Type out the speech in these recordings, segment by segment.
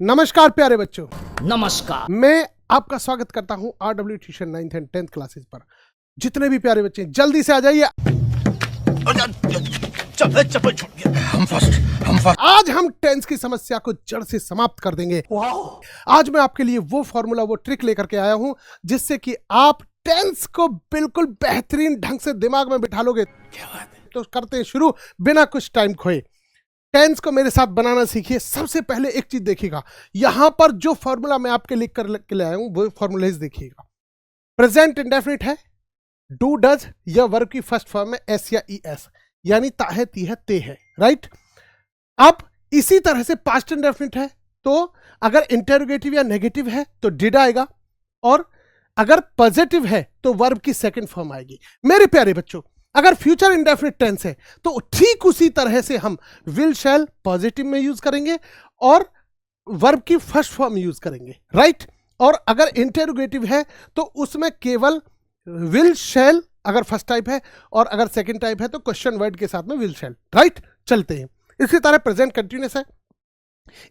नमस्कार प्यारे बच्चों, नमस्कार। मैं आपका स्वागत करता हूं RW tuition 9th and 10th classes पर। जितने भी प्यारे बच्चे जल्दी से आ जाइए। चप्पल छूट गया। हम फर्स्ट। आज हम टेंस की समस्या को जड़ से समाप्त कर देंगे। आज मैं आपके लिए वो फॉर्मूला, वो ट्रिक लेकर के आया हूं जिससे कि आप टेंस को बिल्कुल बेहतरीन ढंग से दिमाग में बिठा लोगे। क्या बात है? तो करते हैं शुरू बिना कुछ टाइम खोए। टेंस को मेरे साथ बनाना सीखिए। सबसे पहले एक चीज देखिएगा, यहां पर जो फॉर्मूला मैं आपके लिख कर ले आया हूं वो फॉर्मूला देखिएगा। प्रेजेंट इंडेफिनिट है, डू डज या वर्ब की फर्स्ट फॉर्म में एस या ई एस, यानी ता है, ती है, ते है, राइट। अब इसी तरह से पास्ट इंडेफिनिट है, तो अगर इंटरोगेटिव या नेगेटिव है तो डिड आएगा, और अगर पॉजिटिव है तो वर्ब की सेकंड फॉर्म आएगी। मेरे प्यारे बच्चों, अगर फ्यूचर इंडेफिनिट टेंस है तो ठीक उसी तरह से हम विल शैल पॉजिटिव में यूज करेंगे और वर्ब की फर्स्ट फॉर्म यूज करेंगे, राइट। और अगर इंटरोगेटिव है तो उसमें केवल विल शैल अगर फर्स्ट टाइप है, और अगर सेकंड टाइप है तो क्वेश्चन वर्ड के साथ में विल शैल, राइट। चलते हैं। इसी तरह प्रेजेंट कंटिन्यूअस है,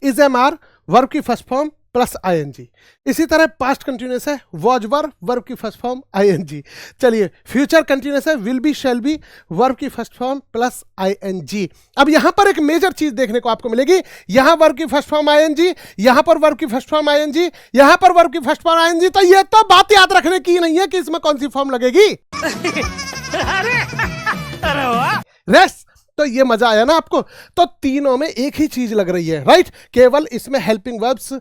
इज एम आर वर्ब की फर्स्ट फॉर्म प्लस आईएनजी। इसी तरह पास्ट कंटिन्यूअस है, वॉज वर्ब की फर्स्ट फॉर्म आईएनजी। चलिए, फ्यूचर कंटिन्यूअस है, will be shall be verb की फर्स्ट फॉर्म प्लस आईएनजी। अब यहां पर एक मेजर चीज देखने को आपको मिलेगी, यहां वर्ब की फर्स्ट फॉर्म आईएनजी, यहां पर वर्ब की फर्स्ट फॉर्म आईएनजी, यहां पर वर्ब की फर्स्ट फॉर्म आईएनजी। तो ये तो बात याद रखने की नहीं है कि इसमें कौन सी फॉर्म लगेगी। रेस्ट। तो ये मजा आया ना आपको। तो तीनों में एक ही चीज लग रही है, राइट। केवल इसमें हेल्पिंग वर्ब्स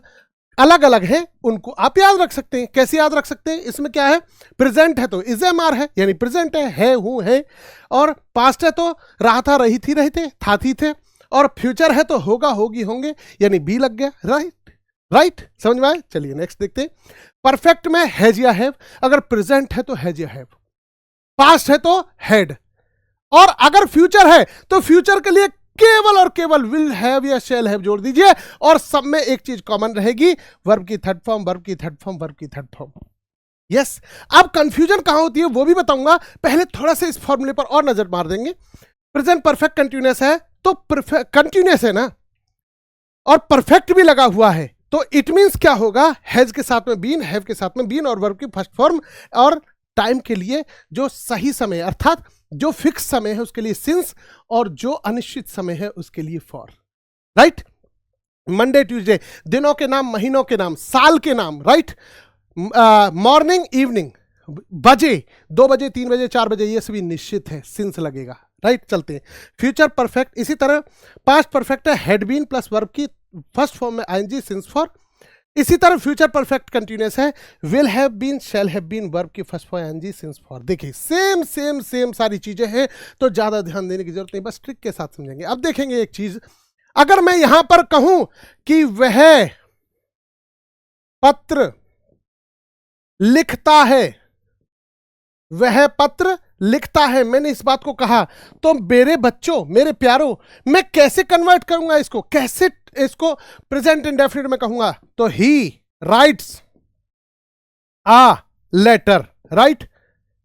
अलग अलग हैं, उनको आप याद रख सकते हैं। कैसे याद रख सकते हैं? इसमें क्या है, प्रेजेंट है तो इज एम आर है, यानी प्रेजेंट है हूं है, और पास्ट है तो रहा था, रही थी, रहे थे, था थी थे, और फ्यूचर है तो होगा, होगी, होंगे, यानी बी लग गया, राइट। समझ में आए? चलिए नेक्स्ट देखते हैं। परफेक्ट में हैज या हैव, अगर प्रेजेंट है तो हैज या हैव, पास्ट है तो हैड, और अगर फ्यूचर है तो फ्यूचर के लिए केवल और केवल विल हैव या शैल हैव जोड़ दीजिए, और सब में एक चीज कॉमन रहेगी, वर्ब की थर्ड फॉर्म, वर्ब की थर्ड फॉर्म, वर्ब की थर्ड फॉर्म। यस। अब कंफ्यूजन कहां होती है वो भी बताऊंगा, पहले थोड़ा सा इस फॉर्मूले पर और नजर मार देंगे। प्रेजेंट परफेक्ट कंटिन्यूअस है तो कंटिन्यूअस है ना, और परफेक्ट भी लगा हुआ है, तो इट मींस क्या होगा, हैज के साथ में बीन, हैव के साथ में बीन, और वर्ब की फर्स्ट फॉर्म, और टाइम के लिए जो सही समय अर्थात जो फिक्स समय है उसके लिए सिंस, और जो अनिश्चित समय है उसके लिए फॉर, राइट। मंडे ट्यूसडे, दिनों के नाम, महीनों के नाम, साल के नाम, राइट। मॉर्निंग इवनिंग, बजे, 2 बजे, 3 बजे, 4 बजे, ये सभी निश्चित है, सिंस लगेगा, राइट। चलते हैं। फ्यूचर परफेक्ट, इसी तरह पास्ट परफेक्ट है, हैड बीन प्लस वर्ब की फर्स्ट फॉर्म में आईएनजी, सिंस फॉर। इसी तरह फ्यूचर परफेक्ट कंटिन्यूअस है, will have been, shall have been, verb की first form ing, since for. देखिए सेम सारी चीजें हैं, तो ज्यादा ध्यान देने की जरूरत नहीं, बस ट्रिक के साथ समझेंगे। अब देखेंगे एक चीज, अगर मैं यहां पर कहूं कि वह पत्र लिखता है, वह पत्र लिखता है, मैंने इस बात को कहा, तो मेरे बच्चों, मेरे प्यारों, मैं कैसे कन्वर्ट करूंगा इसको, कैसे इसको प्रेजेंट इंडेफिनिट में कहूंगा? तो he writes a letter, right.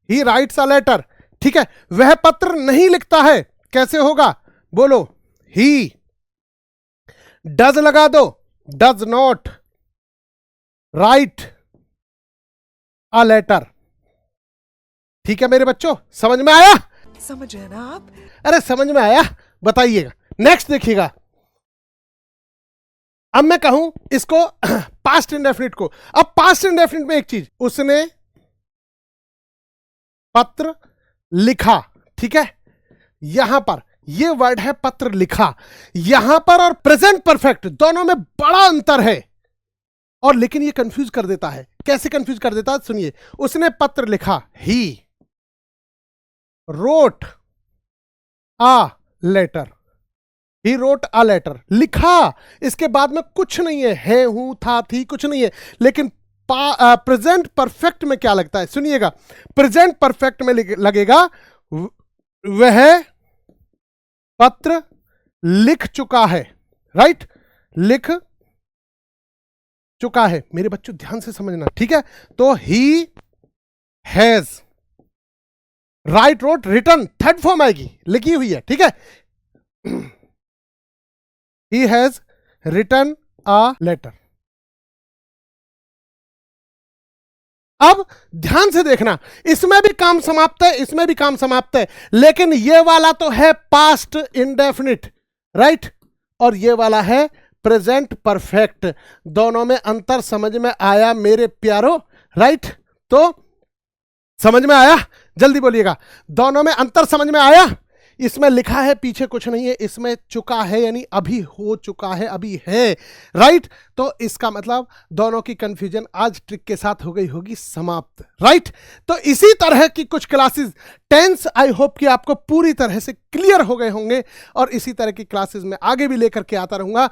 He writes a letter, ठीक है। वह पत्र नहीं लिखता है, कैसे होगा? बोलो, ही डज लगा दो, does not write a letter, ठीक है मेरे बच्चों, समझ में आया? समझ रहे ना आप? अरे समझ में आया, बताइएगा। नेक्स्ट देखिएगा, अब मैं कहूं इसको पास्ट इंडेफिनिट को। अब पास्ट इंडेफिनिट में एक चीज, उसने पत्र लिखा, ठीक है। यहां पर ये वर्ड है पत्र लिखा, यहां पर और प्रेजेंट परफेक्ट दोनों में बड़ा अंतर है, और लेकिन ये कंफ्यूज कर देता है। कैसे कंफ्यूज कर देता है? सुनिए, उसने पत्र लिखा, he wrote a letter, he wrote a letter, लिखा, इसके बाद में कुछ नहीं है हूं, था, थी, कुछ नहीं है। लेकिन प्रेजेंट परफेक्ट में क्या लगता है? सुनिएगा, प्रेजेंट परफेक्ट में लगेगा वह पत्र लिख चुका है, राइट। लिख चुका है, मेरे बच्चों ध्यान से समझना, ठीक है। तो he has, write, wrote, written, third form आएगी, लिखी हुई है, ठीक है। He has written a letter. अब ध्यान से देखना, इसमें भी काम समाप्त है, इसमें भी काम समाप्त है, लेकिन ये वाला तो है पास्ट इंडेफिनिट, राइट, और ये वाला है प्रेजेंट परफेक्ट। दोनों में अंतर समझ में आया मेरे प्यारो, राइट? तो समझ में आया? जल्दी बोलिएगा, दोनों में अंतर समझ में आया? इसमें लिखा है पीछे कुछ नहीं है, इसमें चुका है यानी अभी हो चुका है, अभी है, राइट? तो इसका मतलब दोनों की कंफ्यूजन आज ट्रिक के साथ हो गई होगी समाप्त, राइट? तो इसी तरह की कुछ क्लासेस टेंस आई होप कि आपको पूरी तरह से क्लियर हो गए होंगे, और इसी तरह की क्लासेस में आगे भी लेकर के आता रहूंगा।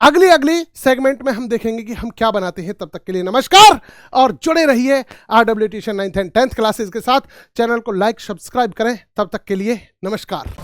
अगली सेगमेंट में हम देखेंगे कि हम क्या बनाते हैं। तब तक के लिए नमस्कार, और जुड़े रहिए RW tuition 9th and 10th classes के साथ। चैनल को लाइक सब्सक्राइब करें। तब तक के लिए नमस्कार।